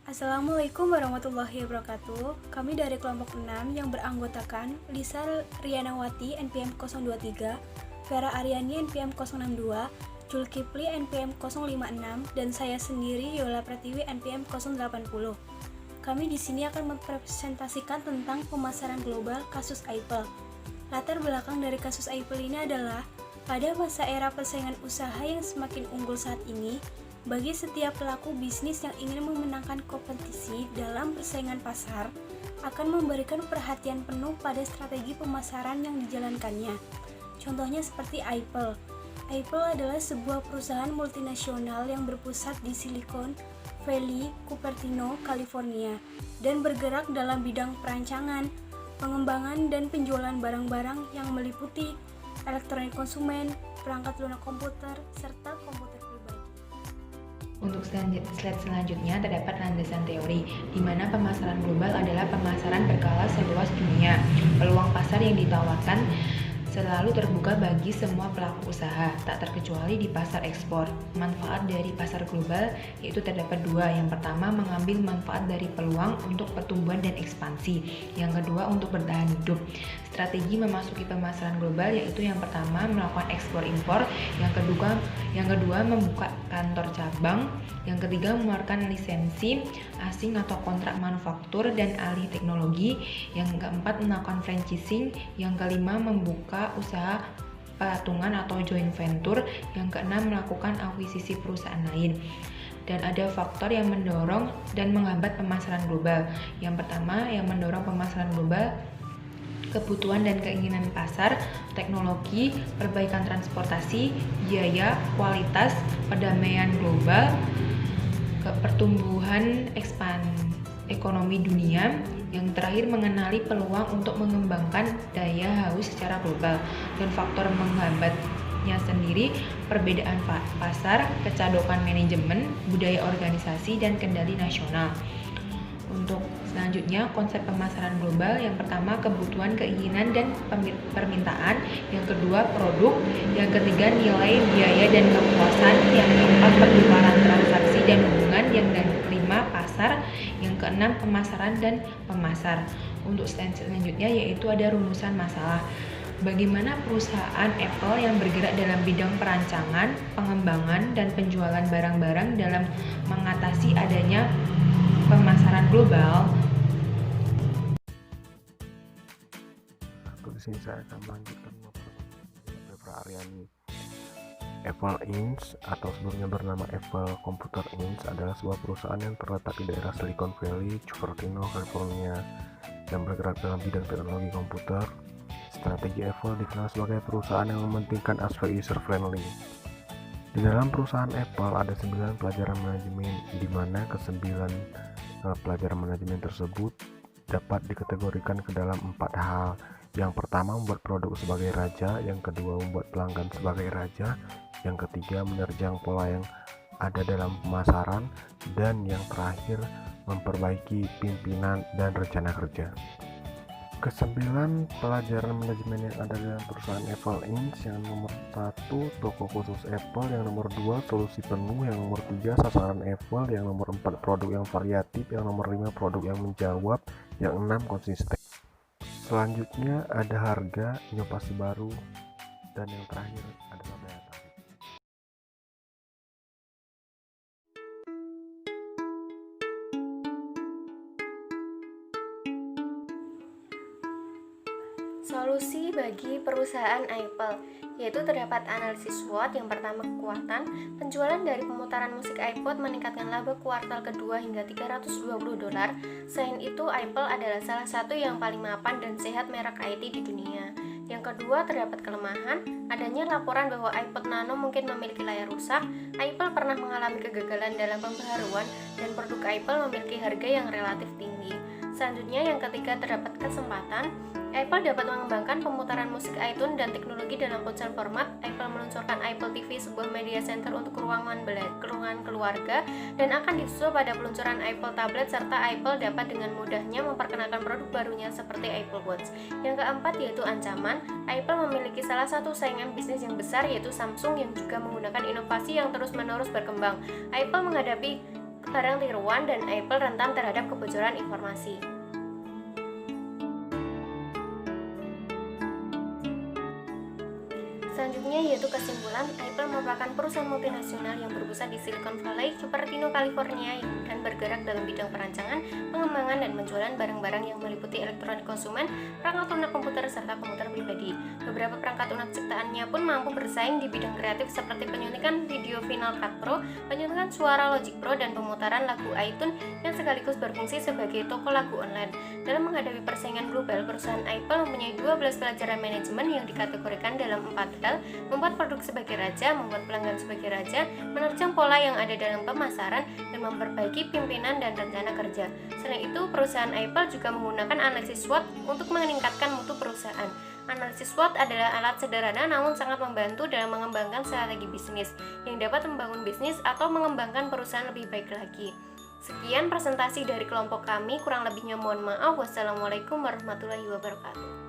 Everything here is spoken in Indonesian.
Assalamualaikum warahmatullahi wabarakatuh. Kami dari kelompok 6 yang beranggotakan Lisa Rianawati NPM 023, Vera Aryani NPM 062, Julkipli NPM 056, dan saya sendiri Yola Pratiwi NPM 080. Kami di sini akan mempresentasikan tentang pemasaran global kasus Apple. Latar belakang dari kasus Apple ini adalah pada masa era persaingan usaha yang semakin unggul saat ini, bagi setiap pelaku bisnis yang ingin memenangkan kompetisi dalam persaingan pasar, akan memberikan perhatian penuh pada strategi pemasaran yang dijalankannya. Contohnya seperti Apple. Apple adalah sebuah perusahaan multinasional yang berpusat di Silicon Valley, Cupertino, California, dan bergerak dalam bidang perancangan, pengembangan, dan penjualan barang-barang yang meliputi elektronik konsumen, perangkat lunak komputer, serta komputer pribadi. Untuk slide selanjutnya terdapat landasan teori, di mana pemasaran global adalah pemasaran berskala seluas dunia. Peluang pasar yang ditawarkan selalu terbuka bagi semua pelaku usaha, tak terkecuali di pasar ekspor. Manfaat dari pasar global yaitu terdapat dua. Yang pertama, mengambil manfaat dari peluang untuk pertumbuhan dan ekspansi. Yang kedua, untuk bertahan hidup. Strategi memasuki pemasaran global yaitu yang pertama, melakukan ekspor impor, yang kedua membuka kantor cabang, yang ketiga mengeluarkan lisensi asing atau kontrak manufaktur dan alih teknologi, yang keempat melakukan franchising, yang kelima membuka usaha patungan atau joint venture, yang keenam melakukan akuisisi perusahaan lain. Dan ada faktor yang mendorong dan menghambat pemasaran global. Yang pertama, yang mendorong pemasaran global, kebutuhan dan keinginan pasar, teknologi, perbaikan transportasi, biaya, kualitas, perdamaian global, pertumbuhan ekonomi dunia, yang terakhir mengenali peluang untuk mengembangkan daya haus secara global. Dan faktor menghambatnya sendiri, perbedaan pasar, kecadokan manajemen, budaya organisasi, dan kendali nasional. Untuk selanjutnya, konsep pemasaran global, yang pertama kebutuhan, keinginan, dan permintaan, yang kedua produk, yang ketiga nilai, biaya, dan kepuasan, yang keempat pertukaran transaksi dan hubungan, yang kelima pasar, yang keenam pemasaran dan pemasar. Untuk selanjutnya yaitu ada rumusan masalah. Bagaimana perusahaan Apple yang bergerak dalam bidang perancangan, pengembangan, dan penjualan barang-barang dalam mengatasi adanya pemasaran global. Di sini saya akan melanjutkan Vera Aryani. Apple Inc. atau sebelumnya bernama Apple Computer Inc. adalah sebuah perusahaan yang terletak di daerah Silicon Valley, Cupertino, California, yang bergerak dalam bidang teknologi komputer. Strategi Apple dikenal sebagai perusahaan yang mementingkan aspek user friendly. Di dalam perusahaan Apple ada 9 pelajaran manajemen, di mana ke-9 pelajaran manajemen tersebut dapat dikategorikan ke dalam 4 hal. Yang pertama, membuat produk sebagai raja, yang kedua membuat pelanggan sebagai raja, yang ketiga menerjang pola yang ada dalam pemasaran, dan yang terakhir memperbaiki pimpinan dan rencana kerja. Kesembilan pelajaran manajemen yang ada dalam perusahaan Apple Inc. Yang nomor 1, toko khusus Apple. Yang nomor 2, solusi penuh. Yang nomor 3, sasaran Apple. Yang nomor 4, produk yang variatif. Yang nomor 5, produk yang menjawab. Yang 6, konsisten. Selanjutnya ada harga, inovasi baru, dan yang terakhir adalah daya tarik. Solusi bagi perusahaan Apple, yaitu terdapat analisis SWOT. Yang pertama, kekuatan penjualan dari pemutaran musik iPod meningkatkan laba kuartal kedua hingga $320. Selain itu, Apple adalah salah satu yang paling mapan dan sehat merek IT di dunia. Yang kedua, terdapat kelemahan, adanya laporan bahwa iPod Nano mungkin memiliki layar rusak. Apple pernah mengalami kegagalan dalam pembaharuan dan produk Apple memiliki harga yang relatif tinggi. Selanjutnya, yang ketiga, terdapat kesempatan. Apple dapat mengembangkan pemutaran musik iTunes dan teknologi dalam ponsel format. Apple meluncurkan Apple TV, sebuah media center untuk ruangan keluarga, dan akan disusul pada peluncuran Apple Tablet, serta Apple dapat dengan mudahnya memperkenalkan produk barunya seperti Apple Watch. Yang keempat yaitu ancaman. Apple memiliki salah satu saingan bisnis yang besar yaitu Samsung, yang juga menggunakan inovasi yang terus-menerus berkembang. Apple menghadapi barang tiruan, dan Apple rentan terhadap kebocoran informasi. Selanjutnya yaitu kesimpulan, Apple merupakan perusahaan multinasional yang berpusat di Silicon Valley, Cupertino, California, dan bergerak dalam bidang perancangan, pengembangan, dan penjualan barang-barang yang meliputi elektronik konsumen, perangkat lunak komputer, serta komputer pribadi. Beberapa perangkat lunak ciptaannya pun mampu bersaing di bidang kreatif seperti penyuntikan video Final Cut Pro, penyuntikan suara Logic Pro, dan pemutaran lagu iTunes yang sekaligus berfungsi sebagai toko lagu online. Dalam menghadapi persaingan global, perusahaan Apple mempunyai 12 pelajaran manajemen yang dikategorikan dalam 4L: membuat produk sebagai raja, membuat pelanggan sebagai raja, menerjang pola yang ada dalam pemasaran, dan memperbaiki pimpinan dan rencana kerja. Selain itu, perusahaan Apple juga menggunakan analisis SWOT untuk meningkatkan mutu perusahaan. Analisis SWOT adalah alat sederhana namun sangat membantu dalam mengembangkan strategi bisnis yang dapat membangun bisnis atau mengembangkan perusahaan lebih baik lagi. Sekian presentasi dari kelompok kami, kurang lebihnya mohon maaf. Wassalamualaikum warahmatullahi wabarakatuh.